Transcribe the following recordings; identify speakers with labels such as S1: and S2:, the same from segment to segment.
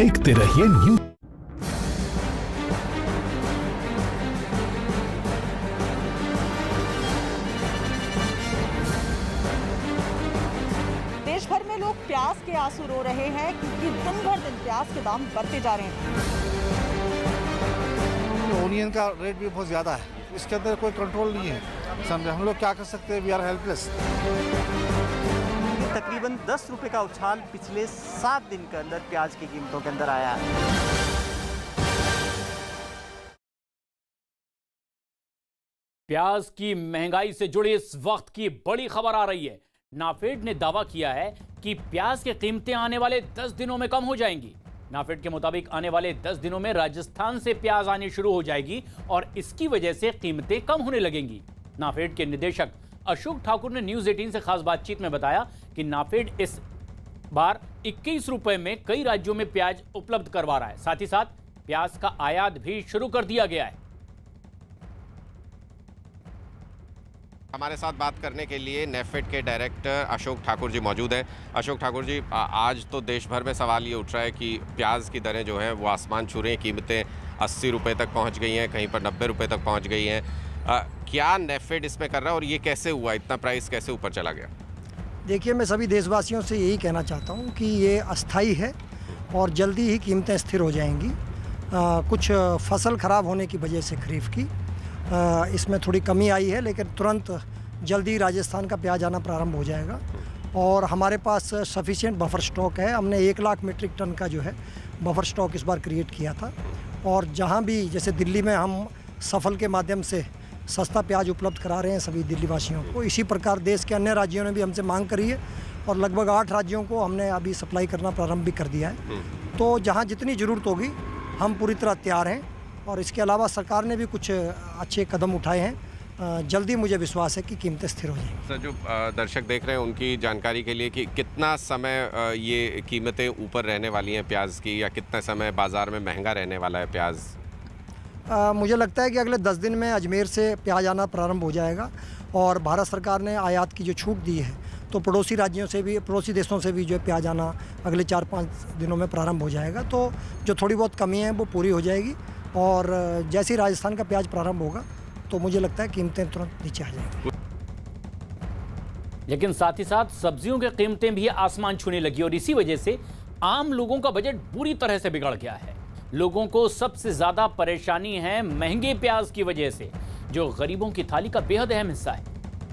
S1: देखते रहिए न्यूज।
S2: देश भर में लोग प्याज के आंसू रो रहे हैं क्योंकि दिन भर दिन प्याज के दाम बढ़ते जा रहे हैं।
S3: ओनियन का रेट भी बहुत ज़्यादा है, इसके अंदर कोई कंट्रोल नहीं है। हम लोग क्या कर सकते हैं? We are helpless.
S4: तकरीबन 10 रुपए का उछाल पिछले 7 दिन के अंदर प्याज की कीमतों के अंदर आया है।
S5: प्याज की महंगाई से जुड़ी इस वक्त की बड़ी खबर आ रही है। नाफेड ने दावा किया है कि प्याज की कीमतें आने वाले 10 दिनों में कम हो जाएंगी। नाफेड के मुताबिक आने वाले 10 दिनों में राजस्थान से प्याज आनी शुरू हो जाएगी और इसकी वजह से कीमतें कम होने लगेंगी। नाफेड के निदेशक अशोक ठाकुर ने न्यूज 18 से खास बातचीत में बताया कि नाफेड इस बार 21 रुपए में कई राज्यों में प्याज उपलब्ध करवा रहा है। साथ ही साथ प्याज का आयात भी शुरू कर दिया गया है।
S6: हमारे साथ बात करने के लिए नेफेड के डायरेक्टर अशोक ठाकुर जी मौजूद हैं। अशोक ठाकुर जी, आज तो देश भर में सवाल ये उठ रहा है कि प्याज की दरें जो हैं वो आसमान छू रही हैं। कीमतें 80 रुपये तक पहुंच गई हैं, कहीं पर 90 रुपये तक पहुंच गई हैं। क्या नेफेड इसमें कर रहा है और ये कैसे हुआ, इतना प्राइस कैसे ऊपर चला गया?
S7: देखिए, मैं सभी देशवासियों से यही कहना चाहता हूँ कि ये अस्थाई है और जल्दी ही कीमतें स्थिर हो जाएंगी। कुछ फसल ख़राब होने की वजह से खरीफ की इसमें थोड़ी कमी आई है, लेकिन तुरंत जल्दी राजस्थान का प्याज आना प्रारंभ हो जाएगा और हमारे पास सफिशिएंट बफर स्टॉक है। हमने 1 लाख मीट्रिक टन का जो है बफर स्टॉक इस बार क्रिएट किया था और जहाँ भी जैसे दिल्ली में हम सफल के माध्यम से सस्ता प्याज उपलब्ध करा रहे हैं सभी दिल्ली वासियों को, इसी प्रकार देश के अन्य राज्यों ने भी हमसे मांग करी है और लगभग 8 राज्यों को हमने अभी सप्लाई करना प्रारंभ भी कर दिया है। तो जहाँ जितनी ज़रूरत होगी हम पूरी तरह तैयार हैं और इसके अलावा सरकार ने भी कुछ अच्छे कदम उठाए हैं। जल्दी मुझे विश्वास है कि कीमतें स्थिर हो जाएंगी।
S6: सर, जो दर्शक देख रहे हैं उनकी जानकारी के लिए कि कितना समय ये कीमतें ऊपर रहने वाली हैं प्याज की, या कितना समय बाज़ार में महंगा रहने वाला है प्याज?
S7: मुझे लगता है कि अगले 10 दिन में अजमेर से प्याज आना प्रारंभ हो जाएगा और भारत सरकार ने आयात की जो छूट दी है तो पड़ोसी राज्यों से भी, पड़ोसी देशों से भी जो है प्याज आना अगले 4-5 दिनों में प्रारंभ हो जाएगा। तो जो थोड़ी बहुत कमी है वो पूरी हो जाएगी और जैसे ही राजस्थान का प्याज प्रारंभ होगा तो मुझे लगता है कीमतें तुरंत नीचे आ जाएंगी।
S5: लेकिन साथ ही साथ सब्जियों की कीमतें भी आसमान छूने लगी और इसी वजह से आम लोगों का बजट बुरी तरह से बिगड़ गया है। लोगों को सबसे ज्यादा परेशानी है महंगे प्याज की वजह से, जो गरीबों की थाली का बेहद अहम हिस्सा है।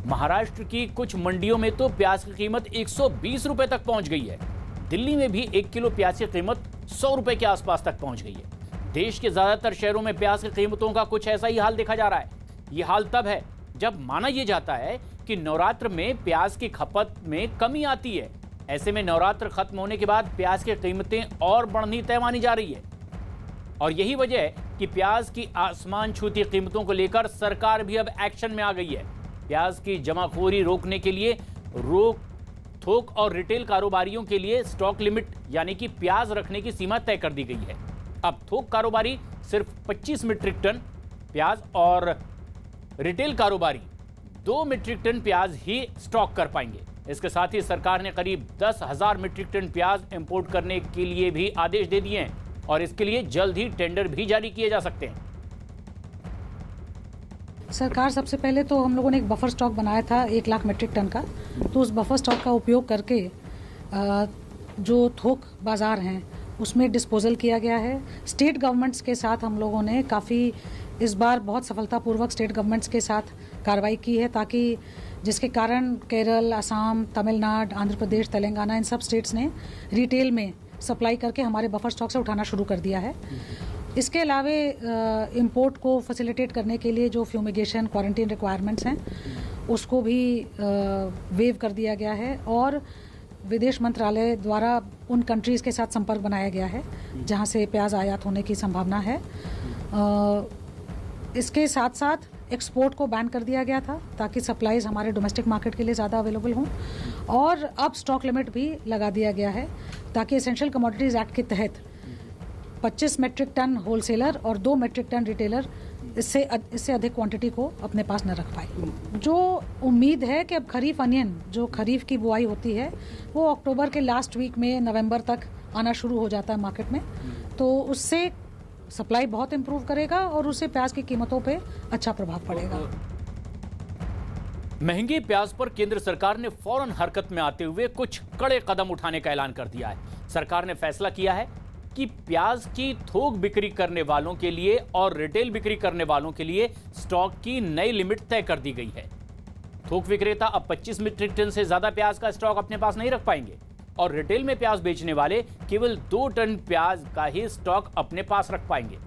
S5: महाराष्ट्र की कुछ मंडियों में तो प्याज की कीमत 120 रुपए तक पहुंच गई है। दिल्ली में भी 1 किलो प्याज की कीमत 100 रुपए के आसपास तक पहुंच गई है। देश के ज्यादातर शहरों में प्याज की कीमतों का कुछ ऐसा ही हाल देखा जा रहा है। ये हाल तब है जब माना यह जाता है कि नवरात्र में प्याज की खपत में कमी आती है। ऐसे में नवरात्र खत्म होने के बाद प्याज की कीमतें और बढ़नी तय मानी जा रही है और यही वजह है कि प्याज की आसमान छूती कीमतों को लेकर सरकार भी अब एक्शन में आ गई है। प्याज की जमाखोरी रोकने के लिए थोक और रिटेल कारोबारियों के लिए स्टॉक लिमिट यानी कि प्याज रखने की सीमा तय कर दी गई है। अब थोक कारोबारी सिर्फ 25 मीट्रिक टन प्याज और रिटेल कारोबारी 2 मीट्रिक टन प्याज ही स्टॉक कर पाएंगे। इसके साथ ही सरकार ने करीब 10,000 मीट्रिक टन प्याज इंपोर्ट करने के लिए भी आदेश दे दिए हैं और इसके लिए जल्द ही टेंडर भी जारी किए जा सकते हैं।
S8: सरकार सबसे पहले तो हम लोगों ने एक बफर स्टॉक बनाया था 1 लाख मीट्रिक टन का, तो उस बफर स्टॉक का उपयोग करके जो थोक बाज़ार हैं उसमें डिस्पोजल किया गया है। स्टेट गवर्नमेंट्स के साथ हम लोगों ने काफ़ी इस बार बहुत सफलतापूर्वक स्टेट गवर्नमेंट्स के साथ कार्रवाई की है, ताकि जिसके कारण केरल, असम, तमिलनाडु, आंध्र प्रदेश, तेलंगाना इन सब स्टेट्स ने रिटेल में सप्लाई करके हमारे बफर स्टॉक से उठाना शुरू कर दिया है। इसके अलावा इंपोर्ट को फैसिलिटेट करने के लिए जो फ्यूमिगेशन क्वारंटीन रिक्वायरमेंट्स हैं उसको भी वेव कर दिया गया है और विदेश मंत्रालय द्वारा उन कंट्रीज़ के साथ संपर्क बनाया गया है जहां से प्याज आयात होने की संभावना है। इसके साथ साथ एक्सपोर्ट को बैन कर दिया गया था ताकि सप्लाईज हमारे डोमेस्टिक मार्केट के लिए ज़्यादा अवेलेबल हों और अब स्टॉक लिमिट भी लगा दिया गया है ताकि एसेंशियल कमोडिटीज़ एक्ट के तहत 25 मीट्रिक टन होलसेलर और 2 मीट्रिक टन रिटेलर इससे अधिक क्वांटिटी को अपने पास न रख पाए। जो उम्मीद है कि अब खरीफ अनियन जो खरीफ की बुआई होती है वो अक्टूबर के लास्ट वीक में नवंबर तक आना शुरू हो जाता है मार्केट में, तो उससे सप्लाई बहुत इम्प्रूव करेगा और उससे प्याज की कीमतों पे अच्छा प्रभाव पड़ेगा।
S5: महंगे प्याज पर केंद्र सरकार ने फौरन हरकत में आते हुए कुछ कड़े कदम उठाने का ऐलान कर दिया है। सरकार ने फैसला किया है कि प्याज की थोक बिक्री करने वालों के लिए और रिटेल बिक्री करने वालों के लिए स्टॉक की नई लिमिट तय कर दी गई है। थोक विक्रेता अब 25 मीट्रिक टन से ज्यादा प्याज का स्टॉक अपने पास नहीं रख पाएंगे और रिटेल में प्याज बेचने वाले केवल 2 टन प्याज का ही स्टॉक अपने पास रख पाएंगे।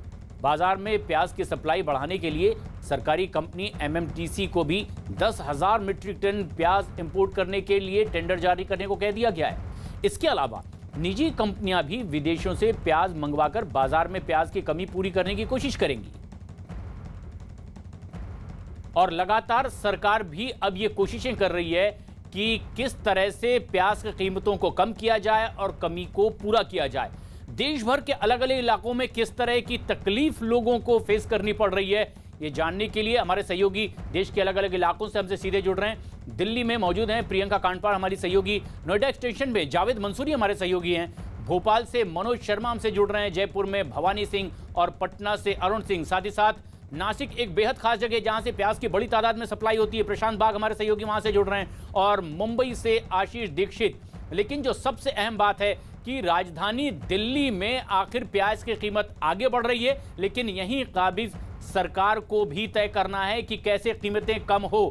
S5: बाजार में प्याज की सप्लाई बढ़ाने के लिए सरकारी कंपनी एमएमटीसी को भी 10,000 मीट्रिक टन प्याज इंपोर्ट करने के लिए टेंडर जारी करने को कह दिया गया है। इसके अलावा निजी कंपनियां भी विदेशों से प्याज मंगवाकर बाजार में प्याज की कमी पूरी करने की कोशिश करेंगी और लगातार सरकार भी अब ये कोशिशें कर रही है कि किस तरह से प्याज की कीमतों को कम किया जाए और कमी को पूरा किया जाए। देश भर के अलग अलग इलाकों में किस तरह की तकलीफ लोगों को फेस करनी पड़ रही है, ये जानने के लिए हमारे सहयोगी देश के अलग अलग इलाकों से हमसे सीधे जुड़ रहे हैं। दिल्ली में मौजूद हैं प्रियंका कांडपाल हमारी सहयोगी, नोएडा एक्सटेंशन में जावेद मंसूरी हमारे सहयोगी हैं, भोपाल से मनोज शर्मा हमसे जुड़ रहे हैं, जयपुर में भवानी सिंह और पटना से अरुण सिंह, साथ ही साथ नासिक एक बेहद खास जगह जहां से प्याज की बड़ी तादाद में सप्लाई होती है, प्रशांत बाग हमारे सहयोगी वहां से जुड़ रहे हैं, और मुंबई से आशीष दीक्षित। लेकिन जो सबसे अहम बात है कि राजधानी दिल्ली में आखिर प्याज की कीमत आगे बढ़ रही है, लेकिन यहीं काबिज सरकार को भी तय करना है कि कैसे कीमतें कम हो।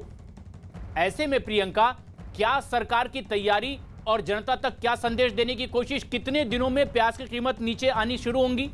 S5: ऐसे में प्रियंका, क्या सरकार की तैयारी और जनता तक क्या संदेश देने की कोशिश, कितने दिनों में प्याज की कीमत नीचे आनी शुरू होंगी?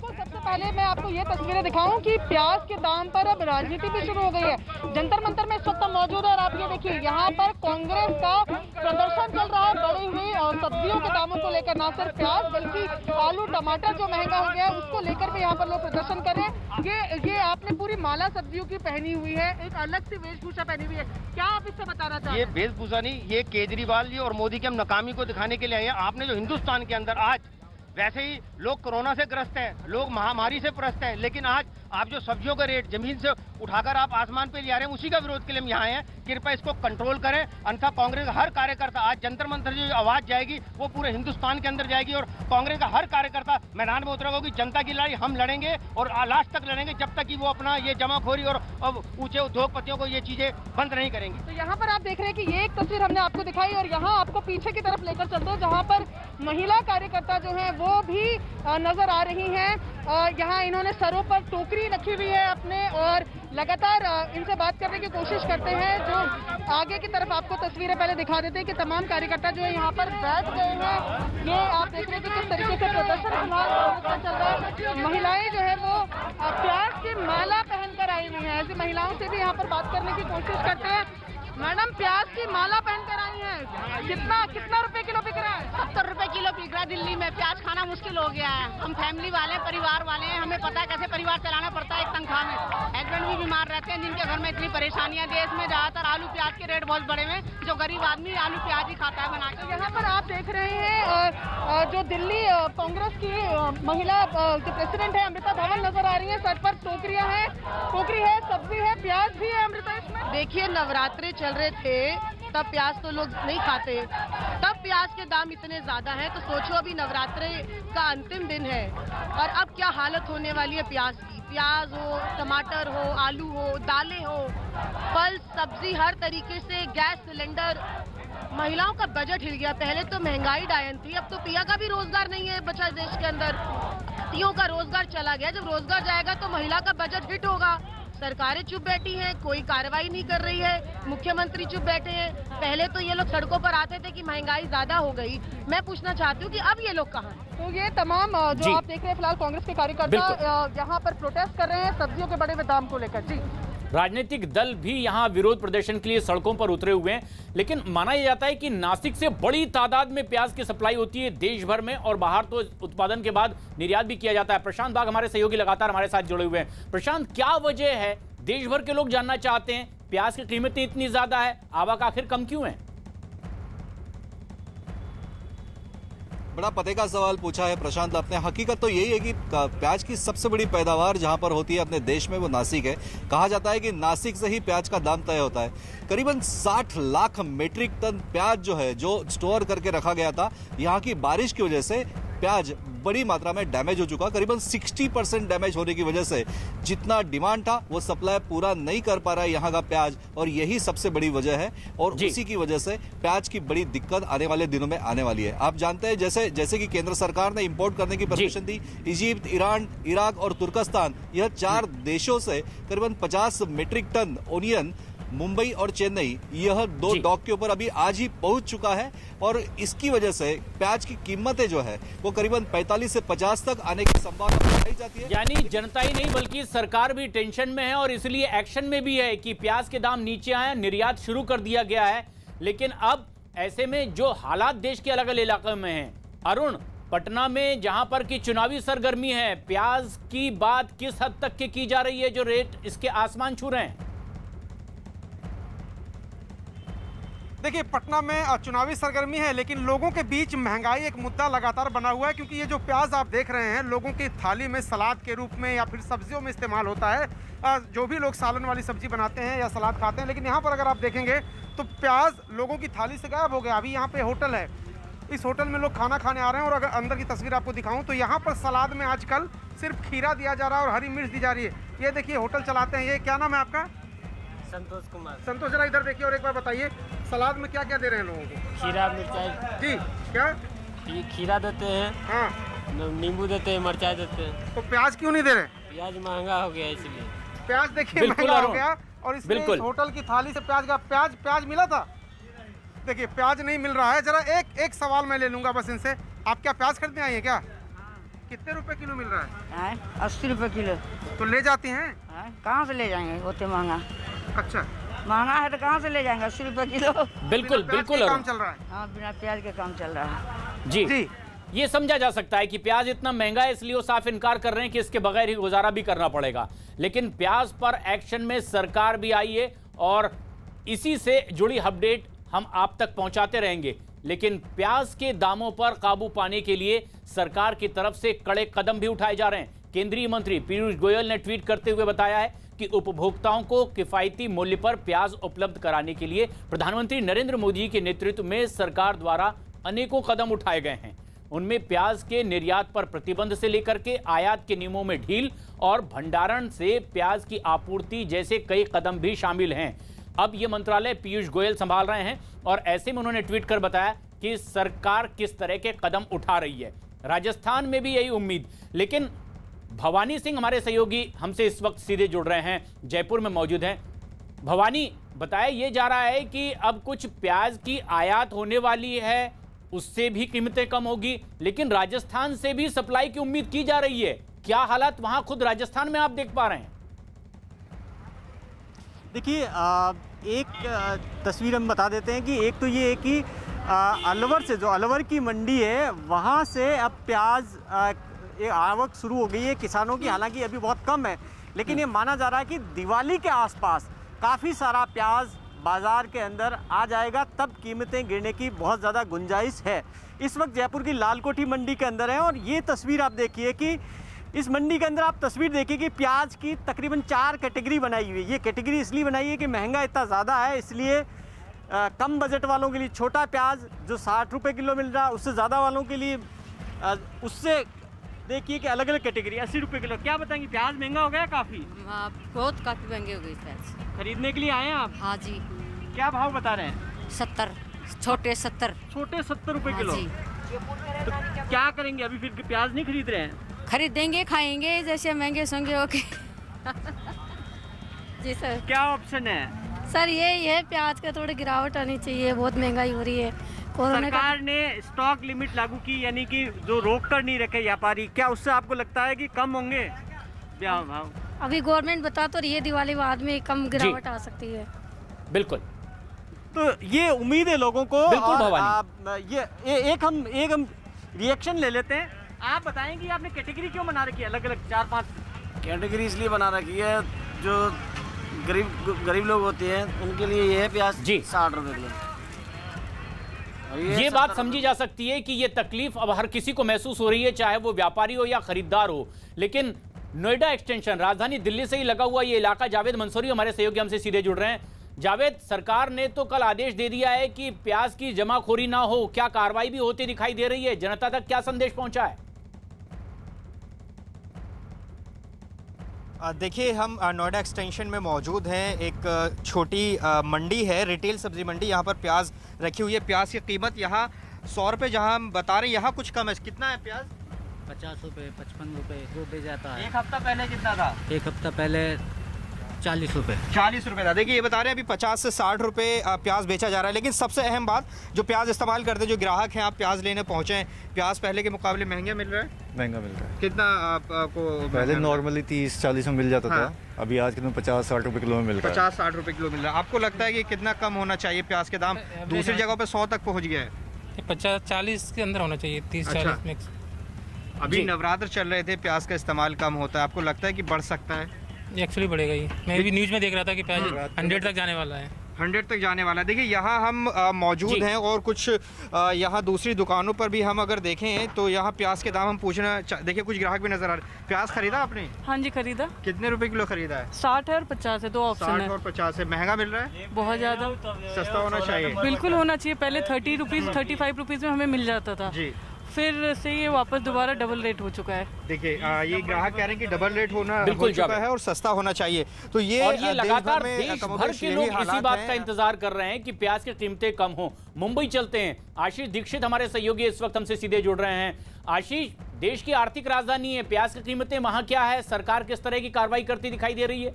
S1: सबसे पहले मैं आपको ये तस्वीरें दिखाऊं कि प्याज के दाम पर अब राजनीति भी शुरू हो गई है। जंतर मंतर में इस वक्त मौजूद है और आप ये देखिए यहाँ पर कांग्रेस का प्रदर्शन चल रहा है बढ़ी हुई और सब्जियों के दामों को लेकर, ना सिर्फ प्याज बल्कि आलू टमाटर जो महंगा हो गया है उसको लेकर भी यहाँ पर लोग प्रदर्शन कर रहे हैं। ये आपने पूरी माला सब्जियों की पहनी हुई है, एक अलग सी वेशभूषा पहनी हुई है, क्या आप इससे बताना चाहते हैं?
S9: ये वेशभूषा नहीं, ये केजरीवाल जी और मोदी की हम नाकामी को दिखाने के लिए आए हैं। आपने जो हिंदुस्तान के अंदर आज वैसे ही लोग कोरोना से ग्रस्त हैं, लोग महामारी से ग्रस्त हैं, लेकिन आज आप जो सब्जियों का रेट जमीन से उठाकर आप आसमान पे ले आ रहे हैं, उसी का विरोध के लिए हम यहाँ आए हैं। कृपया इसको कंट्रोल करें, अन्यथा कांग्रेस का हर कार्यकर्ता आज जंतर मंतर जो आवाज जाएगी वो पूरे हिंदुस्तान के अंदर जाएगी और कांग्रेस का हर कार्यकर्ता मैदान में उतरेगा कि जनता की लड़ाई हम लड़ेंगे और लास्ट तक लड़ेंगे जब तक कि वो अपना ये जमाखोरी और ऊंचे उद्योगपतियों को ये चीजें बंद नहीं करेंगे।
S1: तो यहाँ पर आप देख रहे हैं कि ये एक तस्वीर हमने आपको दिखाई और यहाँ आपको पीछे की तरफ लेकर चलते हैं जहाँ पर महिला कार्यकर्ता जो है वो भी नजर आ रही हैं। यहाँ इन्होंने सरों पर टोकरी रखी हुई है अपने और लगातार इनसे बात करने की कोशिश करते हैं। जो आगे की तरफ आपको तस्वीरें पहले दिखा देते हैं कि तमाम कार्यकर्ता जो है यहाँ पर बैठ गए हैं। ये आप देख रहे हैं कि किस तरीके से प्रदर्शन फिलहाल चल रहा है। महिलाएं जो है वो प्याज की माला पहनकर आई हुई हैं। ऐसी महिलाओं से भी यहाँ पर बात करने की कोशिश करते हैं। मैडम, प्याज की माला पहनकर आई हैं, कितना रुपए किलो बिक रहा है?
S10: 70 रुपए किलो बिक रहा है दिल्ली में। प्याज खाना मुश्किल हो गया है। हम फैमिली वाले, परिवार वाले हैं, हमें पता है कैसे परिवार चलाना पड़ता है एक तनख्वाह में। हस्बैंड भी बीमार रहते हैं जिनके घर में इतनी परेशानियां। देश में ज्यादातर आलू प्याज के रेट बहुत बढ़े हुए हैं, जो गरीब आदमी आलू प्याज ही खाता है बना के।
S1: यहाँ पर आप देख रहे हैं जो दिल्ली कांग्रेस की महिला जो प्रेसिडेंट है अमृता धवन नजर आ रही है। सर पर टोकरियां हैं, टोकरी है, सब्जी है, प्याज भी है। अमृता, इसमें देखिए नवरात्रे चल रहे थे तब प्याज तो लोग नहीं खाते, तब प्याज के दाम इतने ज्यादा हैं, तो सोचो अभी नवरात्रे का अंतिम दिन है और अब क्या हालत होने वाली है प्याज की। प्याज हो, टमाटर हो, आलू हो, दालें हो, फल सब्जी, हर तरीके से गैस सिलेंडर। महिलाओं का बजट हिल गया। पहले तो महंगाई डायन थी, अब तो पिया का भी रोजगार नहीं है बचा देश के अंदर। पतियों का रोजगार चला गया। जब रोजगार जाएगा तो महिला का बजट हिट होगा। सरकारें चुप बैठी हैं, कोई कार्रवाई नहीं कर रही है, मुख्यमंत्री चुप बैठे हैं। पहले तो ये लोग सड़कों पर आते थे कि महंगाई ज्यादा हो गई। मैं पूछना चाहती हूँ कि अब ये लोग कहाँ हैं? तो ये तमाम जो आप देख रहे हैं फिलहाल कांग्रेस के कार्यकर्ता यहाँ पर प्रोटेस्ट कर रहे हैं सब्जियों के बढ़े हुए दाम को लेकर। जी,
S5: राजनीतिक दल भी यहां विरोध प्रदर्शन के लिए सड़कों पर उतरे हुए हैं, लेकिन माना यह जाता है कि नासिक से बड़ी तादाद में प्याज की सप्लाई होती है देश भर में और बाहर तो उत्पादन के बाद निर्यात भी किया जाता है। प्रशांत बाग हमारे सहयोगी लगातार हमारे साथ जुड़े हुए हैं। प्रशांत, क्या वजह है? देश भर के लोग जानना चाहते हैं, प्याज की कीमतें इतनी ज्यादा है, आवक आखिर कम क्यों है?
S11: बड़ा पते का सवाल पूछा है प्रशांत आपने। हकीकत तो यही है कि प्याज की सबसे बड़ी पैदावार जहां पर होती है अपने देश में वो नासिक है। कहा जाता है कि नासिक से ही प्याज का दाम तय होता है। करीबन 60 लाख मीट्रिक टन प्याज जो है, जो स्टोर करके रखा गया था, यहाँ की बारिश की वजह से प्याज बड़ी मात्रा में डैमेज हो चुका। करीबन 60% डैमेज होने की वजह से जितना डिमांड था वो सप्लाई पूरा नहीं कर पा रहा है यहाँ का प्याज, और यही सबसे बड़ी वजह है। और उसी की वजह से प्याज की बड़ी दिक्कत आने वाले दिनों में आने वाली है। आप जानते हैं जैसे कि केंद्र सरकार ने इंपोर्ट करने की परमिशन दी, इजिप्ट, ईरान, इराक और तुर्कस्तान, यह 4 देशों से करीबन 50 मीट्रिक टन ओनियन मुंबई और चेन्नई, यह 2 डॉक के ऊपर अभी आज ही पहुंच चुका है। और इसकी वजह से प्याज की कीमतें जो है वो करीबन 45 से 50 तक आने की संभावना बताई जाती है।
S5: यानी जनता ही नहीं बल्कि सरकार भी टेंशन में है और इसलिए एक्शन में भी है कि प्याज के दाम नीचे आए, निर्यात शुरू कर दिया गया है। लेकिन अब ऐसे में जो हालात देश के अलग अलग इलाकों में हैं, अरुण, पटना में जहां पर की चुनावी सरगर्मी है, प्याज की बात किस हद तक की जा रही है जो रेट इसके आसमान छू रहे हैं?
S12: देखिए, पटना में चुनावी सरगर्मी है, लेकिन लोगों के बीच महंगाई एक मुद्दा लगातार बना हुआ है, क्योंकि ये जो प्याज आप देख रहे हैं लोगों की थाली में सलाद के रूप में या फिर सब्जियों में इस्तेमाल होता है। जो भी लोग सालन वाली सब्जी बनाते हैं या सलाद खाते हैं, लेकिन यहाँ पर अगर आप देखेंगे तो प्याज लोगों की थाली से गायब हो गया। अभी यहाँ पे होटल है, इस होटल में लोग खाना खाने आ रहे हैं, और अगर अंदर की तस्वीर आपको दिखाऊं तो यहाँ पर सलाद में आजकल सिर्फ खीरा दिया जा रहा है और हरी मिर्च दी जा रही है। ये देखिए, होटल चलाते हैं ये, क्या नाम है आपका?
S13: संतोष कुमार।
S12: संतोष, जरा इधर देखिए और एक बार बताइए, सलाद में क्या क्या दे रहे हैं लोगों को?
S13: खीरा, मिर्चाई।
S12: जी, क्या?
S13: खीरा देते हैं,
S12: हाँ,
S13: नींबू देते हैं, मिर्चाई देते हैं।
S12: तो प्याज क्यों नहीं दे रहे?
S13: प्याज महंगा हो गया इसलिए।
S12: प्याज देखिए महंगा हो गया, और इसलिए इस होटल की थाली से प्याज मिला था। देखिए, प्याज नहीं मिल रहा है। जरा एक सवाल मैं ले लूंगा बस इनसे, आप क्या प्याज खरीदने आई हैं क्या? कितने रुपए किलो मिल रहा है?
S14: 80 रुपए किलो।
S12: तो ले जाती हैं?
S14: कहाँ से ले जाएंगे, होते महंगा।
S12: अच्छा,
S14: महंगा है तो कहाँ से ले जाएंगे? 80 रुपए किलो।
S5: बिल्कुल बिल्कुल
S12: काम चल रहा है।
S14: हाँ, बिना प्याज के काम चल रहा है।
S5: जी, ये समझा जा सकता है कि प्याज इतना महंगा है, इसलिए वो साफ इनकार कर रहे हैं कि इसके बगैर ही गुजारा भी करना पड़ेगा। लेकिन प्याज पर एक्शन में सरकार भी आई है और इसी से जुड़ी अपडेट हम आप तक पहुंचाते रहेंगे। लेकिन प्याज के दामों पर काबू पाने के लिए सरकार की तरफ से कड़े कदम भी उठाए जा रहे हैं। केंद्रीय मंत्री पीयूष गोयल ने ट्वीट करते हुए बताया है कि उपभोक्ताओं को किफायती मूल्य पर प्याज उपलब्ध कराने के लिए प्रधानमंत्री नरेंद्र मोदी के नेतृत्व में सरकार द्वारा अनेकों कदम उठाए गए हैं। उनमें प्याज के निर्यात पर प्रतिबंध से लेकर के आयात के नियमों में ढील और भंडारण से प्याज की आपूर्ति जैसे कई कदम भी शामिल हैं। अब ये मंत्रालय पीयूष गोयल संभाल रहे हैं और ऐसे में उन्होंने ट्वीट कर बताया कि सरकार किस तरह के कदम उठा रही है। राजस्थान में भी यही उम्मीद। लेकिन भवानी सिंह हमारे सहयोगी हमसे इस वक्त सीधे जुड़ रहे हैं, जयपुर में मौजूद हैं। भवानी, बताया ये जा रहा है कि अब कुछ प्याज की आयात होने वाली है, उससे भी कीमतें कम होगी, लेकिन राजस्थान से भी सप्लाई की उम्मीद की जा रही है। क्या हालात वहां खुद राजस्थान में आप देख पा रहे हैं?
S4: देखिए, एक तस्वीर हम बता देते हैं कि एक तो ये है कि अलवर से, जो अलवर की मंडी है, वहाँ से अब प्याज आवक शुरू हो गई है किसानों की। हालांकि अभी बहुत कम है, लेकिन ये माना जा रहा है कि दिवाली के आसपास काफ़ी सारा प्याज बाज़ार के अंदर आ जाएगा, तब कीमतें गिरने की बहुत ज़्यादा गुंजाइश है। इस वक्त जयपुर की लालकोठी मंडी के अंदर है और ये तस्वीर आप देखिए कि इस मंडी के अंदर आप तस्वीर देखिए कि प्याज की तकरीबन 4 कैटेगरी बनाई हुई है। ये कैटेगरी इसलिए बनाई है कि महंगा इतना ज़्यादा है, इसलिए कम बजट वालों के लिए छोटा प्याज जो 60 रुपये किलो मिल रहा है, उससे ज़्यादा वालों के लिए उससे देखिए कि अलग अलग कैटेगरी 80 रुपये किलो। क्या बताएंगे, प्याज महंगा हो गया काफ़ी?
S14: हाँ, बहुत काफ़ी महंगे हो गई प्याज।
S4: खरीदने के लिए आए हैं आप?
S14: हाँ जी।
S4: क्या भाव बता रहे हैं?
S14: 70, छोटे 70।
S4: छोटे 70 रुपये
S14: हाँ
S4: किलो।
S14: जी।
S4: तो क्या करेंगे अभी, फिर प्याज नहीं खरीद रहे हैं?
S14: खरीदेंगे, खाएंगे, जैसे महंगे संगे होके। जी सर।
S4: क्या ऑप्शन है
S14: सर? यही है, प्याज का थोड़ी गिरावट आनी चाहिए, बहुत महंगाई हो रही है।
S4: सरकार ने स्टॉक लिमिट लागू की, यानी कि जो रोक कर नहीं रखे व्यापारी, क्या उससे आपको लगता है कि कम होंगे भाव?
S14: अभी गवर्नमेंट बता तो रही है दिवाली बाद में कम गिरावट आ सकती है।
S5: बिल्कुल,
S4: तो ये उम्मीद है लोगों को।
S5: बिल्कुल भवानी,
S4: ये एक हम रिएक्शन ले लेते हैं। आप बताएंगे आपने कैटेगरी क्यों बना रखी है, अलग अलग 4-5
S13: कैटेगरी? इसलिए बना रखी है, जो गरीब लोग होते हैं उनके लिए ये है प्याज जी 60 रुपये किलो,
S5: ये बात समझी जा सकती है कि ये तकलीफ अब हर किसी को महसूस हो रही है, चाहे वो व्यापारी हो या खरीदार हो। लेकिन नोएडा एक्सटेंशन, राजधानी दिल्ली से ही लगा हुआ ये इलाका, जावेद मंसूरी हमारे सहयोगी हमसे सीधे जुड़ रहे हैं। जावेद, सरकार ने तो कल आदेश दे दिया है कि प्याज की जमाखोरी ना हो, क्या कार्रवाई भी होती दिखाई दे रही है? जनता तक क्या संदेश पहुंचा है?
S4: देखिए, हम नोएडा एक्सटेंशन में मौजूद हैं। एक छोटी मंडी है, रिटेल सब्जी मंडी। यहाँ पर प्याज रखी हुई है। प्याज की कीमत यहाँ 100 रुपये जहाँ हम बता रहे हैं, यहाँ कुछ कम है। कितना है प्याज?
S15: 50 रुपये, 55 रुपये वो बेच जाता है।
S4: एक हफ्ता पहले कितना था?
S15: एक हफ्ता पहले 40 रुपये।
S4: 40 रुपये था। देखिए, ये बता रहे हैं अभी 50 से 60 रुपये प्याज बेचा जा रहा है। लेकिन सबसे अहम बात, जो प्याज इस्तेमाल करते हैं, जो ग्राहक हैं, आप प्याज लेने पहुँचे हैं, प्याज पहले के मुकाबले महंगा मिल रहा है?
S16: महंगा मिल रहा है।
S4: कितना आपको?
S16: पहले नॉर्मली 30-40 में मिल जाता था, अभी आज के दिन 50-60 रुपये किलो में मिल रहा है।
S4: 50-60 रुपये किलो मिल रहा है। आपको लगता है कि कितना कम होना चाहिए प्याज के दाम? दूसरी जगहों पे 100 तक पहुँच गया है।
S17: 50-40 के अंदर होना चाहिए, 30-40 मिक्स।
S4: अभी नवरात्र चल रहे थे, प्याज का इस्तेमाल कम होता है, आपको लगता है कि बढ़ सकता है?
S17: एक्चुअली बढ़ेगा ही। मैं भी न्यूज़ में देख रहा था कि प्याज 100 तक जाने वाला है।
S4: 100 तक जाने वाला है। देखिए, यहाँ हम मौजूद हैं और कुछ यहाँ दूसरी दुकानों पर भी हम अगर देखें तो यहाँ प्याज के दाम हम पूछना देखिए, कुछ ग्राहक भी नजर आ रहे हैं। प्याज खरीदा आपने?
S18: हाँ जी, खरीदा।
S4: कितने रुपए किलो खरीदा है?
S18: 60 है और 50 है, 2 ऑप्शन है।
S4: 60 और 50 है। महंगा मिल रहा है?
S18: बहुत ज़्यादा।
S4: सस्ता होना चाहिए।
S18: बिल्कुल होना चाहिए। पहले 30 रुपीज़, 35 रुपीज़ में हमें मिल जाता था जी, फिर से ये वापस दोबारा डबल रेट हो चुका है।
S4: देखिए, ये ग्राहक कह रहे हैं कि डबल रेट हो चुका है और सस्ता होना चाहिए। तो ये
S5: लगातार देश भर के लोग इसी बात का इंतजार कर रहे हैं कि प्याज की कीमतें कम हो। मुंबई चलते हैं, आशीष दीक्षित हमारे सहयोगी इस वक्त हमसे सीधे जुड़ रहे हैं। आशीष, देश की आर्थिक राजधानी है, प्याज की कीमतें वहां क्या है? सरकार किस तरह की कार्रवाई करती दिखाई दे रही है?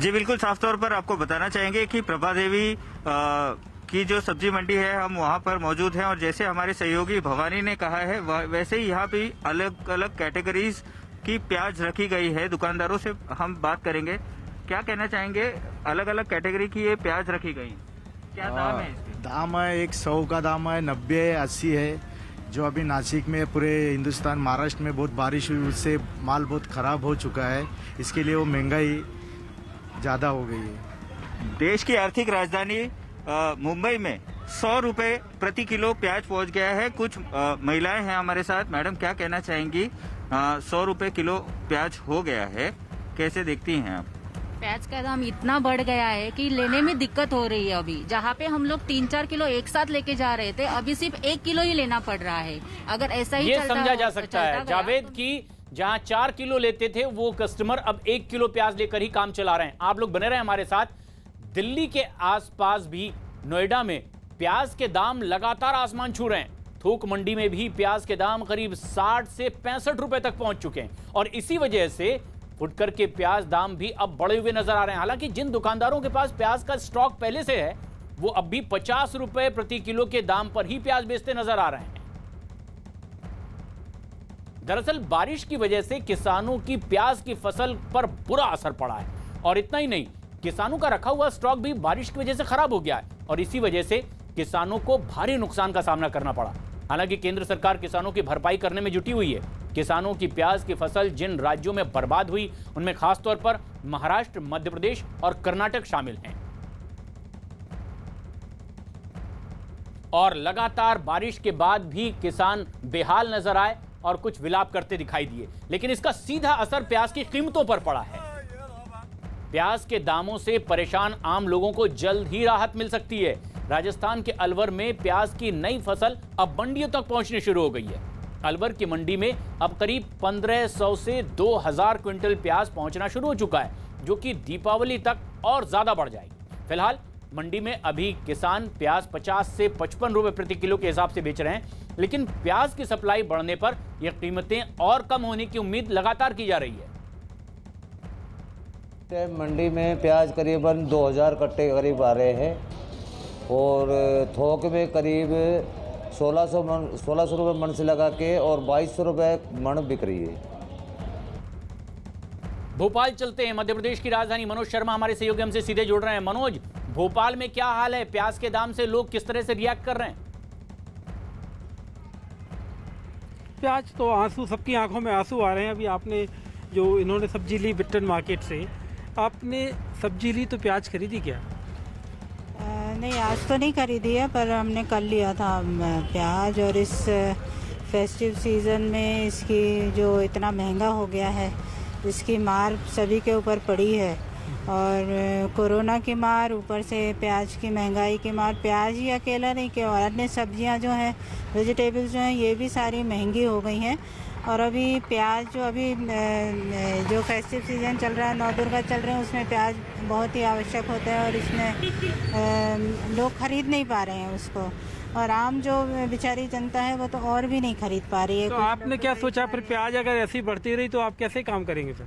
S19: जी बिल्कुल, साफ तौर पर आपको बताना चाहेंगे कि प्रभा देवी की जो सब्जी मंडी है, हम वहां पर मौजूद हैं और जैसे हमारे सहयोगी भवानी ने कहा है, वैसे ही यहाँ भी अलग अलग कैटेगरीज की प्याज रखी गई है। दुकानदारों से हम बात करेंगे, क्या कहना चाहेंगे? अलग अलग कैटेगरी की ये प्याज रखी गई, क्या दाम है इसके?
S20: दाम है 100 का दाम है, 90 है, 80 है। जो अभी नासिक में, पूरे हिंदुस्तान, महाराष्ट्र में बहुत बारिश हुई, उससे माल बहुत ख़राब हो चुका है, इसके लिए वो महंगाई ज़्यादा हो गई है।
S19: देश की आर्थिक राजधानी मुंबई में 100 रुपये प्रति किलो प्याज पहुंच गया है। कुछ महिलाएं हैं हमारे साथ। मैडम, क्या कहना चाहेंगी? 100 रुपये किलो प्याज हो गया है, कैसे देखती हैं आप?
S21: प्याज का दाम इतना बढ़ गया है कि लेने में दिक्कत हो रही है। अभी जहाँ पे हम लोग 3-4 किलो एक साथ लेके जा रहे थे, अभी सिर्फ 1 किलो ही लेना पड़ रहा है। अगर ऐसा ही
S5: ये समझा जा सकता है जावेद की जहां 4 किलो लेते थे वो कस्टमर अब 1 किलो प्याज लेकर ही काम चला रहे हैं। आप लोग बने रहे हमारे साथ। दिल्ली के आसपास भी, नोएडा में प्याज के दाम लगातार आसमान छू रहे हैं। थोक मंडी में भी प्याज के दाम करीब 60 से 65 रुपए तक पहुंच चुके हैं और इसी वजह से फुटकर के प्याज दाम भी अब बढ़े हुए नजर आ रहे हैं। हालांकि जिन दुकानदारों के पास प्याज का स्टॉक पहले से है, वो अब भी 50 रुपए प्रति किलो के दाम पर ही प्याज बेचते नजर आ रहे हैं। दरअसल बारिश की वजह से किसानों की प्याज की फसल पर बुरा असर पड़ा है और इतना ही नहीं, किसानों का रखा हुआ स्टॉक भी बारिश की वजह से खराब हो गया है और इसी वजह से किसानों को भारी नुकसान का सामना करना पड़ा। हालांकि केंद्र सरकार किसानों की भरपाई करने में जुटी हुई है। किसानों की प्याज की फसल जिन राज्यों में बर्बाद हुई, उनमें खासतौर पर महाराष्ट्र, मध्य प्रदेश और कर्नाटक शामिल हैं। और लगातार बारिश के बाद भी किसान बेहाल नजर आए और कुछ विलाप करते दिखाई दिए, लेकिन इसका सीधा असर प्याज की कीमतों पर पड़ा है। प्याज के दामों से परेशान आम लोगों को जल्द ही राहत मिल सकती है। राजस्थान के अलवर में प्याज की नई फसल अब मंडियों तक पहुंचनी शुरू हो गई है। अलवर की मंडी में अब करीब 1500 से 2000 क्विंटल प्याज पहुंचना शुरू हो चुका है, जो कि दीपावली तक और ज्यादा बढ़ जाएगी। फिलहाल मंडी में अभी किसान प्याज 50 से 55 रुपए प्रति किलो के हिसाब से बेच रहे हैं, लेकिन प्याज की सप्लाई बढ़ने पर यह कीमतें और कम होने की उम्मीद लगातार की जा रही है।
S22: मंडी में प्याज करीबन 2000 कट्टे करीब आ रहे हैं और थोक में करीब 1600 रुपये मन से लगा के और 2200 रुपये मन बिक रही है।
S5: भोपाल चलते हैं। मध्य प्रदेश की राजधानी, मनोज शर्मा हमारे सहयोगी हमसे सीधे जुड़ रहे हैं। मनोज, भोपाल में क्या हाल है? प्याज के दाम से लोग किस तरह से रिएक्ट कर रहे हैं?
S17: प्याज तो आंसू, सबकी आंखों में आंसू आ रहे हैं। अभी आपने जो इन्होंने सब्जी ली बिट्टन मार्केट से, आपने सब्जी ली तो प्याज खरीदी क्या?
S2: नहीं, आज तो नहीं खरीदी है, पर हमने कल लिया था प्याज। और इस फेस्टिव सीज़न में इसकी जो इतना महंगा हो गया है, इसकी मार सभी के ऊपर पड़ी है। और कोरोना की मार, ऊपर से प्याज की महंगाई की मार। प्याज ही अकेला नहीं कि और अन्य सब्जियां जो हैं, वेजिटेबल्स जो हैं, ये भी सारी महंगी हो गई हैं। और अभी प्याज जो फेस्टिव सीज़न चल रहा है, नवदुर्गा चल रहे हैं, उसमें प्याज बहुत ही आवश्यक होता है और इसमें लोग ख़रीद नहीं पा रहे हैं उसको। और आम जो बेचारी जनता है वो तो और भी नहीं खरीद पा रही है।
S17: तो आपने क्या सोचा फिर प्याज अगर ऐसी बढ़ती रही तो आप कैसे काम करेंगे फिर?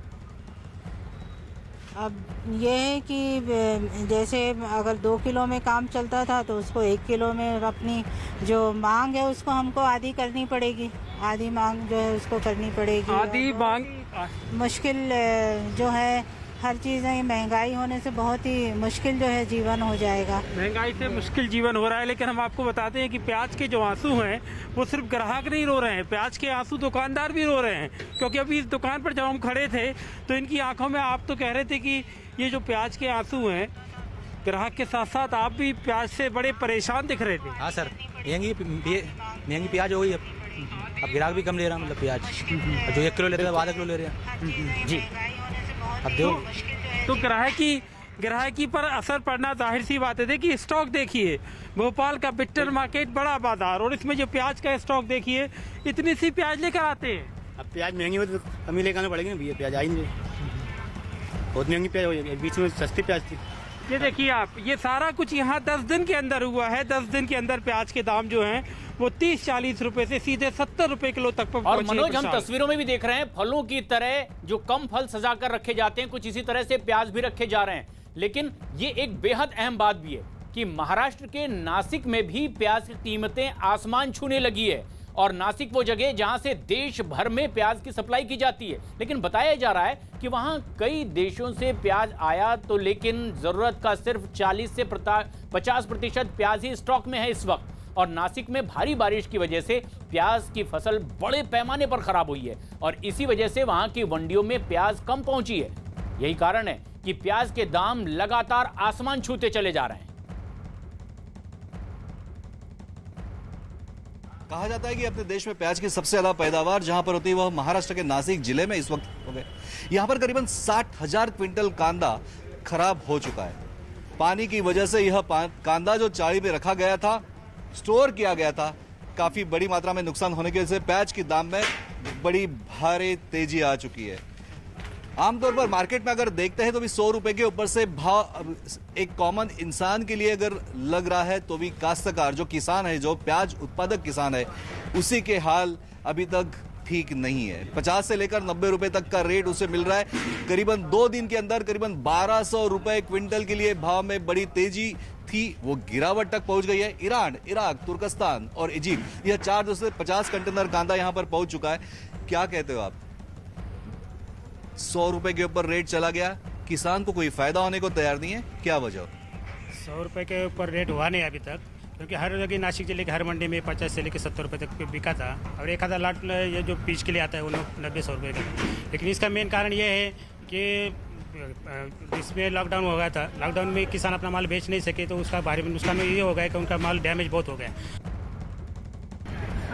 S2: अब ये है कि जैसे अगर 2 किलो में काम चलता था तो उसको 1 किलो में अपनी जो मांग है उसको हमको आधी करनी पड़ेगी। आधी मांग जो है उसको करनी पड़ेगी।
S17: आधी मांग
S2: मुश्किल जो है, हर चीज़ है, महंगाई होने से बहुत ही मुश्किल जो है जीवन हो जाएगा।
S17: महंगाई से मुश्किल जीवन हो रहा है, लेकिन हम आपको बताते हैं कि प्याज के जो आंसू हैं वो सिर्फ ग्राहक नहीं रो रहे हैं, प्याज के आंसू दुकानदार भी रो रहे हैं। क्योंकि अभी इस दुकान पर जब हम खड़े थे तो इनकी आंखों में, आप तो कह रहे थे कि ये जो प्याज के आंसू हैं, ग्राहक के साथ साथ आप भी प्याज से बड़े परेशान दिख रहे थे।
S15: हाँ सर, महंगी प्याज हो गई। अब ग्राहक भी कम ले रहा है, मतलब प्याज जो 1 किलो ले रहे हैं आधा किलो ले रहे हैं जी। अब
S17: तो ग्राहकी पर असर पड़ना जाहिर सी बात है। देखिए स्टॉक देखिए, भोपाल का बिट्टर मार्केट बड़ा बाजार, और इसमें जो प्याज का स्टॉक देखिए, इतनी सी प्याज लेकर आते हैं।
S15: अब प्याज महंगी हो तो कमी लेकर आना पड़ेगी ना भैया, प्याज आई नहीं, बहुत महंगी प्याज हो, बीच में सस्ती प्याज थी।
S17: ये देखिए आप, ये सारा कुछ यहाँ 10 दिन के अंदर हुआ है। 10 दिन के अंदर प्याज के दाम जो हैं वो 30-40 रुपए से सीधे 70 रुपए किलो तक पर
S5: और मनोज, हम तस्वीरों में भी देख रहे हैं, फलों की तरह जो कम फल सजा कर रखे जाते हैं, कुछ इसी तरह से प्याज भी रखे जा रहे हैं। लेकिन ये एक बेहद अहम बात भी है कि महाराष्ट्र के नासिक में भी प्याज की कीमतें आसमान छूने लगी है। और नासिक वो जगह जहां से देश भर में प्याज की सप्लाई की जाती है, लेकिन बताया जा रहा है कि वहां कई देशों से प्याज आया तो, लेकिन जरूरत का सिर्फ 40 से 50% प्याज ही स्टॉक में है इस वक्त। और नासिक में भारी बारिश की वजह से प्याज की फसल बड़े पैमाने पर खराब हुई है और इसी वजह से वहां की मंडियों में प्याज कम पहुंची है। यही कारण है कि प्याज के दाम लगातार आसमान छूते चले जा रहे हैं।
S11: कहा जाता है कि अपने देश में प्याज की सबसे ज्यादा पैदावार जहां पर होती है वह महाराष्ट्र के नासिक जिले में इस वक्त हो गए। यहां पर करीबन 60,000 क्विंटल कांदा खराब हो चुका है। पानी की वजह से यह कांदा जो चाड़ी में रखा गया था, स्टोर किया गया था, काफी बड़ी मात्रा में नुकसान होने की वजह से प्याज के दाम में बड़ी भारी तेजी आ चुकी है। आमतौर पर मार्केट में अगर देखते हैं तो भी 100 रुपए के ऊपर से भाव एक कॉमन इंसान के लिए अगर लग रहा है तो भी काश्तकार जो किसान है, जो प्याज उत्पादक किसान है, उसी के हाल अभी तक ठीक नहीं है। 50 से लेकर 90 रुपए तक का रेट उसे मिल रहा है। करीबन 2 दिन के अंदर करीबन 1200 रुपए क्विंटल के लिए भाव में बड़ी तेजी थी, वो गिरावट तक पहुंच गई है। ईरान, इराक, तुर्कस्तान और इजिप्ट, यह 4 देशों से 50 कंटेनर कांदा यहां पर पहुंच चुका है। क्या कहते हो आप? 100 रुपए के ऊपर रेट चला गया, किसान को कोई फायदा होने को तैयार नहीं है, क्या वजह?
S3: 100 रुपए के ऊपर रेट हुआ नहीं अभी तक, क्योंकि हर जगह नासिक जिले के हर मंडी में 50 से लेकर 70 रुपए तक बिका था। और एक आधा लाट ये जो पीच के लिए आता है वो 90-100 रुपये का। लेकिन इसका मेन कारण ये है कि इसमें लॉकडाउन हो गया था। लॉकडाउन में किसान अपना माल बेच नहीं सके, तो उसका भारी नुकसान ये हो गया कि उनका माल डैमेज बहुत हो गया।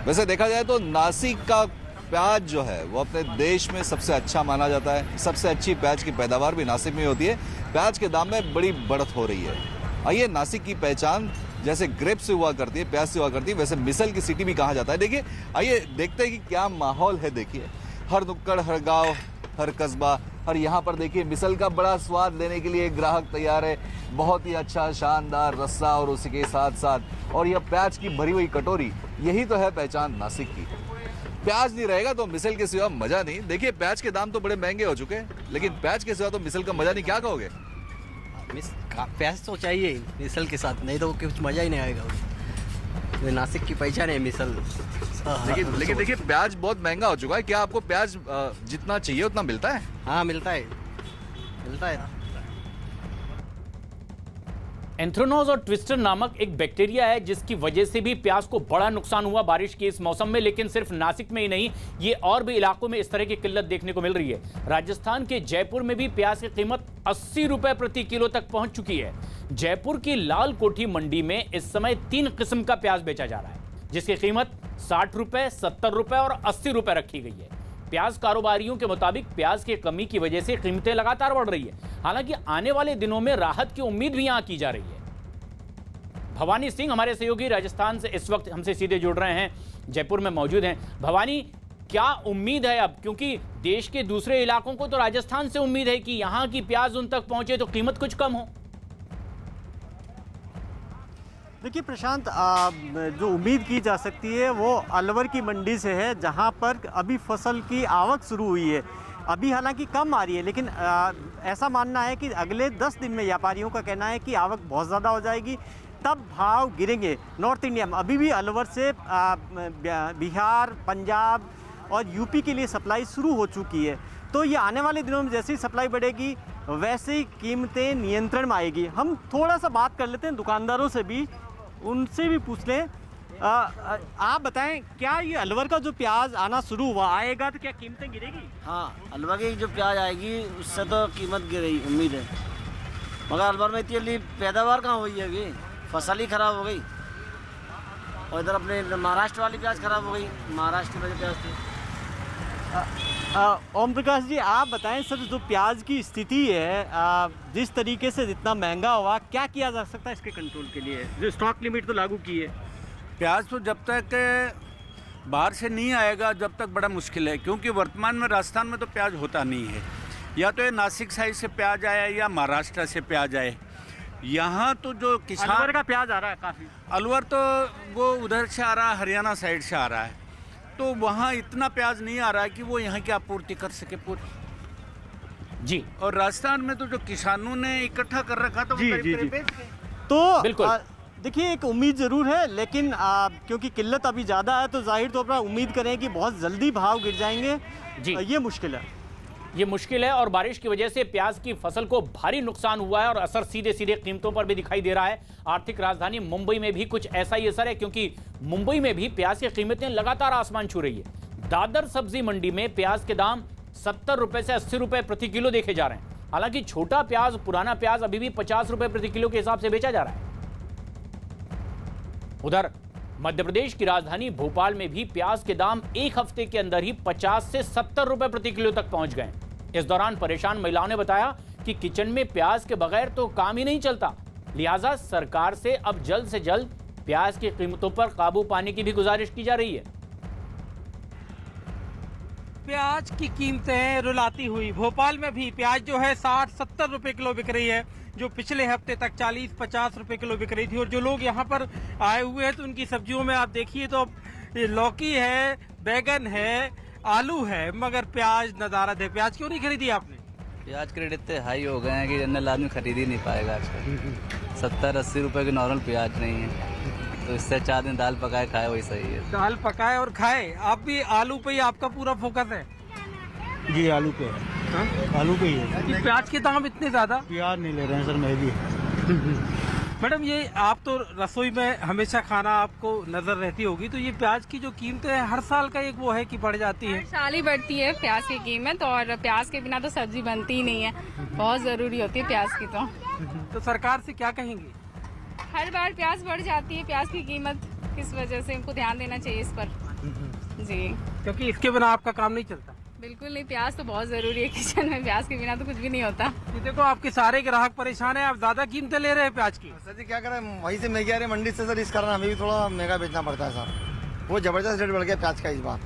S11: वैसे देखा जाए तो नासिक का प्याज जो है वो अपने देश में सबसे अच्छा माना जाता है। सबसे अच्छी प्याज की पैदावार भी नासिक में होती है। प्याज के दाम में बड़ी बढ़त हो रही है। आइए, नासिक की पहचान जैसे ग्रेप से हुआ करती है, प्याज से हुआ करती है, वैसे मिसल की सिटी भी कहा जाता है। देखिए, आइए देखते हैं कि क्या माहौल है। देखिए, हर नुक्कड़, हर गांव, हर कस्बा, और यहाँ पर देखिए मिसल का बड़ा स्वाद लेने के लिए ग्राहक तैयार है। बहुत ही अच्छा शानदार रस्सा और उसी के साथ साथ और यह प्याज की भरी हुई कटोरी, यही तो है पहचान नासिक की। प्याज नहीं रहेगा तो मिसल के सिवा मजा नहीं। देखिए, प्याज के दाम तो बड़े महंगे हो चुके हैं, लेकिन प्याज के सिवा तो मिसल का मजा नहीं। क्या कहोगे?
S23: प्याज तो चाहिए मिसल के साथ, नहीं तो कुछ मजा ही नहीं आएगा। नासिक की पहचान है मिसल।
S11: लेकिन देखिए, प्याज बहुत महंगा हो चुका है। क्या आपको प्याज जितना चाहिए उतना मिलता है?
S23: हाँ, मिलता है।
S5: एंथ्रेनोज और ट्विस्टर नामक एक बैक्टीरिया है जिसकी वजह से भी प्याज को बड़ा नुकसान हुआ बारिश के इस मौसम में। लेकिन सिर्फ नासिक में ही नहीं, ये और भी इलाकों में इस तरह की किल्लत देखने को मिल रही है। राजस्थान के जयपुर में भी प्याज की कीमत 80 रुपए प्रति किलो तक पहुंच चुकी है। जयपुर की लाल कोठी मंडी में इस समय 3 किस्म का प्याज बेचा जा रहा है, जिसकी कीमत 60 रुपए, 70 रुपए और 80 रुपए रखी गई है। प्याज कारोबारियों के मुताबिक प्याज की कमी की वजह से कीमतें लगातार बढ़ रही है। हालांकि आने वाले दिनों में राहत की उम्मीद भी यहां की जा रही है। भवानी सिंह हमारे सहयोगी राजस्थान से इस वक्त हमसे सीधे जुड़ रहे हैं, जयपुर में मौजूद हैं। भवानी, क्या उम्मीद है अब, क्योंकि देश के दूसरे इलाकों को तो राजस्थान से उम्मीद है कि यहां की प्याज उन तक पहुंचे तो कीमत कुछ कम हो?
S4: देखिए प्रशांत, जो उम्मीद की जा सकती है वो अलवर की मंडी से है, जहां पर अभी फसल की आवक शुरू हुई है। अभी हालांकि कम आ रही है, लेकिन ऐसा मानना है कि अगले 10 दिन में व्यापारियों का कहना है कि आवक बहुत ज़्यादा हो जाएगी, तब भाव गिरेंगे। नॉर्थ इंडिया में अभी भी अलवर से बिहार, पंजाब और यूपी के लिए सप्लाई शुरू हो चुकी है। तो ये आने वाले दिनों में जैसे ही सप्लाई बढ़ेगी वैसे ही कीमतें नियंत्रण में आएगी। हम थोड़ा सा बात कर लेते हैं दुकानदारों से भी, उनसे भी पूछ लें। आप बताएं, क्या ये अलवर का जो प्याज आना शुरू हुआ आएगा तो क्या कीमतें गिरेगी?
S23: हाँ, अलवर की जो प्याज आएगी उससे तो कीमत गिरेगी, उम्मीद है। मगर अलवर में इतनी पैदावार कहाँ हुई है, अभी फसल ही खराब हो गई। और इधर अपने महाराष्ट्र वाली प्याज खराब हो गई, महाराष्ट्र की प्याज थी।
S4: ओम प्रकाश जी, आप बताएं सर, जो प्याज की स्थिति है, जिस तरीके से जितना महंगा हुआ, क्या किया जा सकता है इसके कंट्रोल के लिए? जो स्टॉक लिमिट तो लागू की है।
S6: प्याज तो जब तक बाहर से नहीं आएगा जब तक बड़ा मुश्किल है, क्योंकि वर्तमान में राजस्थान में तो प्याज होता नहीं है। या तो ये नासिक साइड से प्याज आया या महाराष्ट्र से प्याज आए। यहाँ तो जो किसान,
S4: अलवर का प्याज आ रहा है काफ़ी।
S6: अलवर तो वो उधर से आ रहा है, हरियाणा साइड से आ रहा है, तो वहाँ इतना प्याज नहीं आ रहा है कि वो यहाँ की आपूर्ति कर सके पूरी
S5: जी।
S6: और राजस्थान में तो जो किसानों ने इकट्ठा कर रखा था वो करीब बेच गए।
S4: तो
S5: बिल्कुल
S4: देखिए, एक उम्मीद ज़रूर है, लेकिन क्योंकि किल्लत अभी ज़्यादा है तो जाहिर तौर पर उम्मीद करें कि बहुत जल्दी भाव गिर जाएंगे जी। ये मुश्किल है,
S5: ये मुश्किल है। और बारिश की वजह से प्याज की फसल को भारी नुकसान हुआ है और असर सीधे सीधे कीमतों पर भी दिखाई दे रहा है। आर्थिक राजधानी मुंबई में भी कुछ ऐसा ही असर है, क्योंकि मुंबई में भी प्याज की कीमतें लगातार आसमान छू रही है। दादर सब्जी मंडी में प्याज के दाम 70 रुपए से 80 रुपए प्रति किलो देखे जा रहे हैं। हालांकि छोटा प्याज, पुराना प्याज अभी भी 50 रुपए प्रति किलो के हिसाब से बेचा जा रहा है। उधर मध्य प्रदेश की राजधानी भोपाल में भी प्याज के दाम एक हफ्ते के अंदर ही 50 से 70 रुपए प्रति किलो तक पहुंच गए। इस दौरान परेशान महिलाओं ने बताया कि किचन में प्याज के बगैर तो काम ही नहीं चलता, लिहाजा सरकार से अब जल्द से जल्द प्याज की कीमतों पर काबू पाने की भी गुजारिश की जा रही है।
S17: प्याज की कीमतें रुलाती हुई भोपाल में भी प्याज जो है 60-70 रुपए किलो बिक रही है, जो पिछले हफ्ते तक 40-50 रुपए किलो बिक रही थी। और जो लोग यहाँ पर आए हुए हैं तो उनकी सब्जियों में आप देखिए तो लौकी है, बैगन है, आलू है, मगर प्याज नदारद है। प्याज क्यों नहीं खरीदी आपने?
S23: प्याज के रेट इतने हाई हो गए हैं कि जनरल आदमी खरीद ही नहीं पाएगा आजकल। 70-80 रुपए की नॉर्मल प्याज नहीं है, तो इससे 4 दिन दाल पकाए खाए वही सही है।
S17: दाल पकाए और खाए। आप भी आलू पे ही आपका पूरा फोकस है?
S7: जी, आलू पे है। आलू पे ही है।
S17: प्याज के दाम इतने ज्यादा?
S7: प्याज नहीं ले रहे हैं सर, महंगी।
S17: मैडम, ये आप तो रसोई में हमेशा खाना आपको नजर रहती होगी, तो ये प्याज की जो कीमत है हर साल का एक वो है कि बढ़ जाती है?
S8: हर साल ही बढ़ती है प्याज की कीमत, और प्याज के बिना तो सब्जी बनती ही नहीं है। बहुत जरूरी होती है प्याज की।
S17: तो सरकार से क्या कहेंगे?
S8: हर बार प्याज बढ़ जाती है, प्याज की कीमत किस वजह से, इनको ध्यान देना चाहिए इस पर जी,
S17: क्योंकि इसके बिना आपका काम नहीं चलता।
S8: बिल्कुल नहीं, प्याज तो बहुत जरूरी है किचन में, प्याज के बिना तो कुछ भी नहीं होता।
S17: ये देखो, आपके सारे ग्राहक परेशान है, आप ज्यादा कीमतें ले रहे हैं प्याज की।
S24: सर जी, क्या करें, वहीं से महंगी आ रही है मंडी से सर, इस कारण हमें भी थोड़ा महंगा बेचना पड़ता है सर। वो जबरदस्त रेट बढ़ गया प्याज का इस बार,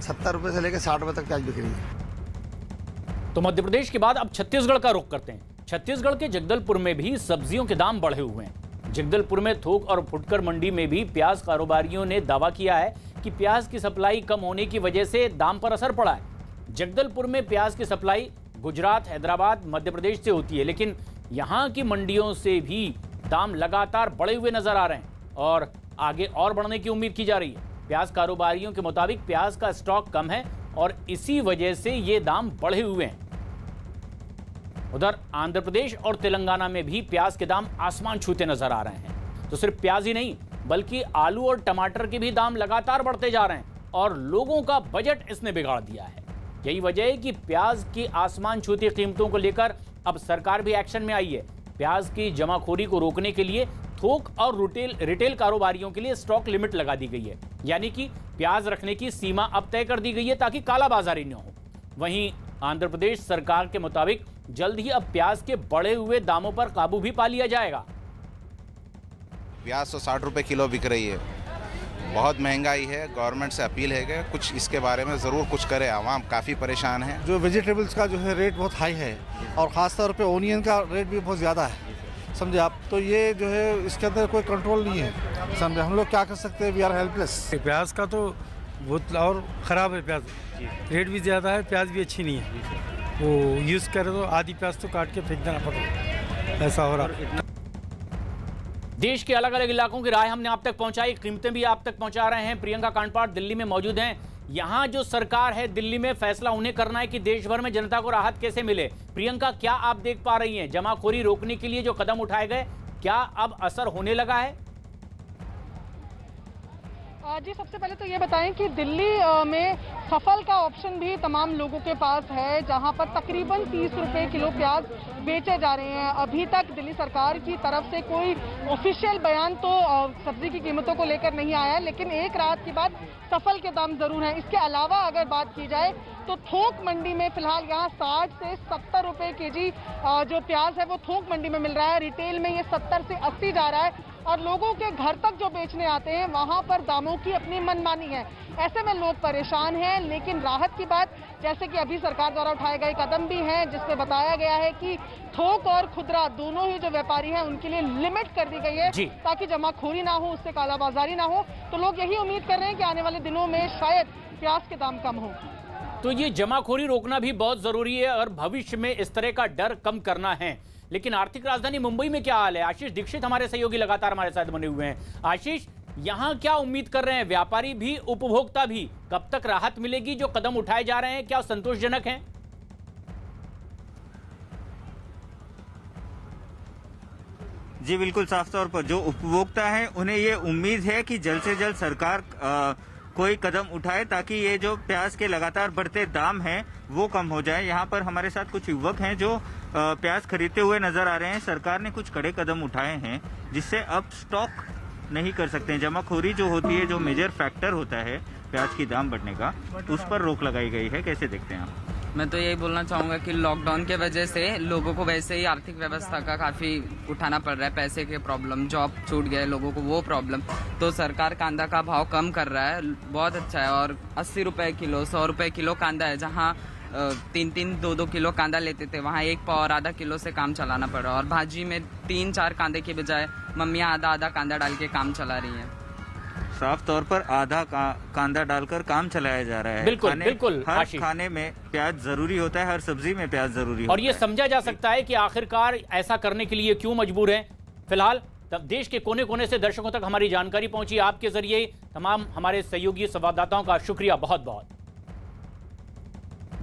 S24: 70 रुपए से लेकर 60 रुपए तक प्याज बिक रही है।
S5: तो मध्य प्रदेश के बाद अब छत्तीसगढ़ का रुख करते हैं। छत्तीसगढ़ के जगदलपुर में भी सब्जियों के दाम बढ़े हुए हैं। जगदलपुर में थोक और फुटकर मंडी में भी प्याज कारोबारियों ने दावा किया है कि प्याज की सप्लाई कम होने की वजह से दाम पर असर पड़ा है। जगदलपुर में प्याज की सप्लाई गुजरात, हैदराबाद, मध्य प्रदेश से होती है, लेकिन यहाँ की मंडियों से भी दाम लगातार बढ़े हुए नजर आ रहे हैं और आगे और बढ़ने की उम्मीद की जा रही है। प्याज कारोबारियों के मुताबिक प्याज का स्टॉक कम है और इसी वजह से ये दाम बढ़े हुए हैं। उधर आंध्र प्रदेश और तेलंगाना में भी प्याज के दाम आसमान छूते नजर आ रहे हैं। तो सिर्फ प्याज ही नहीं बल्कि आलू और टमाटर के भी दाम लगातार बढ़ते जा रहे हैं और लोगों का बजट इसने बिगाड़ दिया है। यही वजह है कि प्याज की आसमान छूती कीमतों को लेकर अब सरकार भी एक्शन में आई है। प्याज की जमाखोरी को रोकने के लिए थोक और रिटेल कारोबारियों के लिए स्टॉक लिमिट लगा दी गई है, यानी कि प्याज रखने की सीमा अब तय कर दी गई है ताकि कालाबाजारी न हो। वहीं आंध्र प्रदेश सरकार के मुताबिक जल्द ही अब प्याज के बढ़े हुए दामों पर काबू भी पा लिया जाएगा।
S1: प्याज 160 रुपये किलो बिक रही है, बहुत महंगाई है। गवर्नमेंट से अपील है कि कुछ इसके बारे में ज़रूर कुछ करे, आवाम काफ़ी परेशान है।
S7: जो वेजिटेबल्स का जो है रेट बहुत हाई है और ख़ास तौर पे ओनियन का रेट भी बहुत ज़्यादा है, समझे आप। तो ये जो है इसके अंदर कोई कंट्रोल नहीं है, समझे। हम लोग क्या कर सकते हैं, वी आर हेल्पलेस।
S17: प्याज का तो बहुत और ख़राब है, प्याज रेट भी ज़्यादा है, प्याज भी अच्छी नहीं है। वो यूज़ करे तो आधी प्याज तो काट के फेंक देना पड़ रहा है, ऐसा हो रहा है।
S5: देश के अलग अलग इलाकों की राय हमने आप तक पहुंचाई, कीमतें भी आप तक पहुंचा रहे हैं। प्रियंका कांडपाट दिल्ली में मौजूद हैं। यहां जो सरकार है दिल्ली में, फैसला उन्हें करना है कि देश भर में जनता को राहत कैसे मिले। प्रियंका, क्या आप देख पा रही हैं, जमाखोरी रोकने के लिए जो कदम उठाए गए, क्या अब असर होने लगा है?
S9: जी, सबसे पहले तो ये बताएं कि दिल्ली में सफल का ऑप्शन भी तमाम लोगों के पास है, जहां पर तकरीबन 30 रुपए किलो प्याज बेचे जा रहे हैं। अभी तक दिल्ली सरकार की तरफ से कोई ऑफिशियल बयान तो सब्जी की कीमतों को लेकर नहीं आया है, लेकिन एक रात के बाद सफल के दाम जरूर हैं। इसके अलावा अगर बात की जाए तो थोक मंडी में फिलहाल यहाँ 60 से 70 रुपए केजी जो प्याज है वो थोक मंडी में मिल रहा है। रिटेल में ये 70 से 80 जा रहा है और लोगों के घर तक जो बेचने आते हैं वहां पर दामों की अपनी मनमानी है। ऐसे में लोग परेशान हैं, लेकिन राहत की बात, जैसे कि अभी सरकार द्वारा उठाए गए कदम भी हैं, जिसमें बताया गया है कि थोक और खुदरा दोनों ही जो व्यापारी हैं उनके लिए लिमिट कर दी गई है ताकि जमाखोरी ना हो, उससे कालाबाजारी ना हो। तो लोग यही उम्मीद कर रहे हैं कि आने वाले दिनों में शायद प्याज के दाम कम हो।
S5: तो ये जमाखोरी रोकना भी बहुत जरूरी है और भविष्य में इस तरह का डर कम करना है। लेकिन आर्थिक राजधानी मुंबई में क्या हाल है? आशीष दीक्षित हमारे सहयोगी लगातार हमारे साथ बने हुए हैं। आशीष, यहाँ क्या उम्मीद कर रहे हैं व्यापारी भी, उपभोक्ता भी? कब तक राहत मिलेगी? जो कदम उठाए जा रहे हैं क्या संतोषजनक हैं?
S19: जी बिल्कुल, साफ तौर पर जो उपभोक्ता हैं उन्हें ये उम्मीद है कि जल्द से जल्द सरकार कोई कदम उठाए ताकि ये जो प्याज के लगातार बढ़ते दाम हैं वो कम हो जाए। यहाँ पर हमारे साथ कुछ युवक हैं जो प्याज खरीदते हुए नजर आ रहे हैं। सरकार ने कुछ कड़े कदम उठाए हैं जिससे अब स्टॉक नहीं कर सकते हैं। जमाखोरी जो होती है, जो मेजर फैक्टर होता है प्याज की दाम बढ़ने का, उस पर रोक लगाई गई है। कैसे देखते हैं आप?
S10: मैं तो यही बोलना चाहूँगा कि लॉकडाउन के वजह से लोगों को वैसे ही आर्थिक व्यवस्था का काफ़ी उठाना पड़ रहा है, पैसे के प्रॉब्लम, जॉब छूट गए लोगों को, वो प्रॉब्लम। तो सरकार कांदा का भाव कम कर रहा है, बहुत अच्छा है। और 80 रुपये किलो, 100 रुपये किलो कांदा है, जहाँ 3-3, 2-2 किलो कांदा लेते थे वहाँ 1 पाव और आधा किलो से काम चलाना पड़ रहा है। और भाजी में 3-4 कांदे के बजाय मम्मियाँ आधा कांदा डाल के काम चला रही हैं।
S19: साफ तौर पर आधा कांदा डालकर काम चलाया जा रहा है।
S5: बिल्कुल बिल्कुल,
S19: हर खाने में प्याज जरूरी होता है, हर सब्जी में प्याज जरूरी होता है।
S5: और ये समझा जा सकता है कि आखिरकार ऐसा करने के लिए क्यों मजबूर है। फिलहाल तब देश के कोने कोने से दर्शकों तक हमारी जानकारी पहुंची आपके जरिए। तमाम हमारे सहयोगी संवाददाताओं का शुक्रिया बहुत बहुत।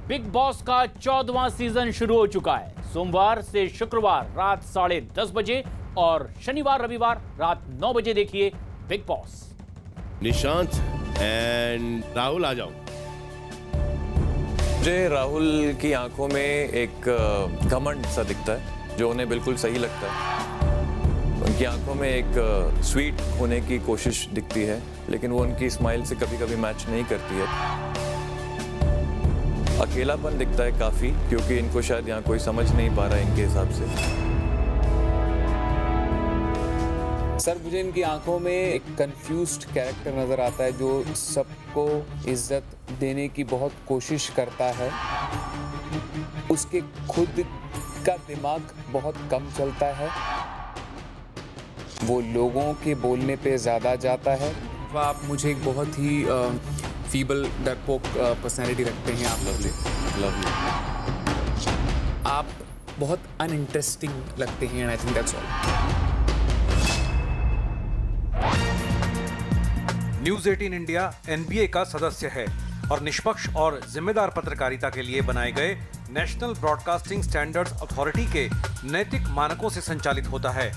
S5: बिग बॉस का 14वां सीजन शुरू हो चुका है। सोमवार से शुक्रवार रात 10:30 बजे और शनिवार रविवार रात 9 बजे देखिए बिग बॉस।
S12: निशांत एंड राहुल, आ जाओ।
S25: मुझे राहुल की आंखों में एक घमंड सा दिखता है जो उन्हें बिल्कुल सही लगता है। उनकी आंखों में एक स्वीट होने की कोशिश दिखती है, लेकिन वो उनकी स्माइल से कभी कभी मैच नहीं करती है। अकेलापन दिखता है काफ़ी, क्योंकि इनको शायद यहाँ कोई समझ नहीं पा रहा है इनके हिसाब से।
S26: सर, मुझे इनकी आंखों में एक कंफ्यूज्ड कैरेक्टर नज़र आता है जो सबको इज्जत देने की बहुत कोशिश करता है। उसके खुद का दिमाग बहुत कम चलता है, वो लोगों के बोलने पे ज़्यादा जाता है। आप मुझे एक बहुत ही फीबल डरपोक पर्सनैलिटी रखते हैं। आप लवली आप बहुत अनइंटरेस्टिंग लगते हैं, I think that's all.
S27: News 18 India NBA का सदस्य है और निष्पक्ष और जिम्मेदार पत्रकारिता के लिए बनाए गए
S13: नेशनल ब्रॉडकास्टिंग स्टैंडर्ड्स अथॉरिटी के नैतिक मानकों से संचालित होता है।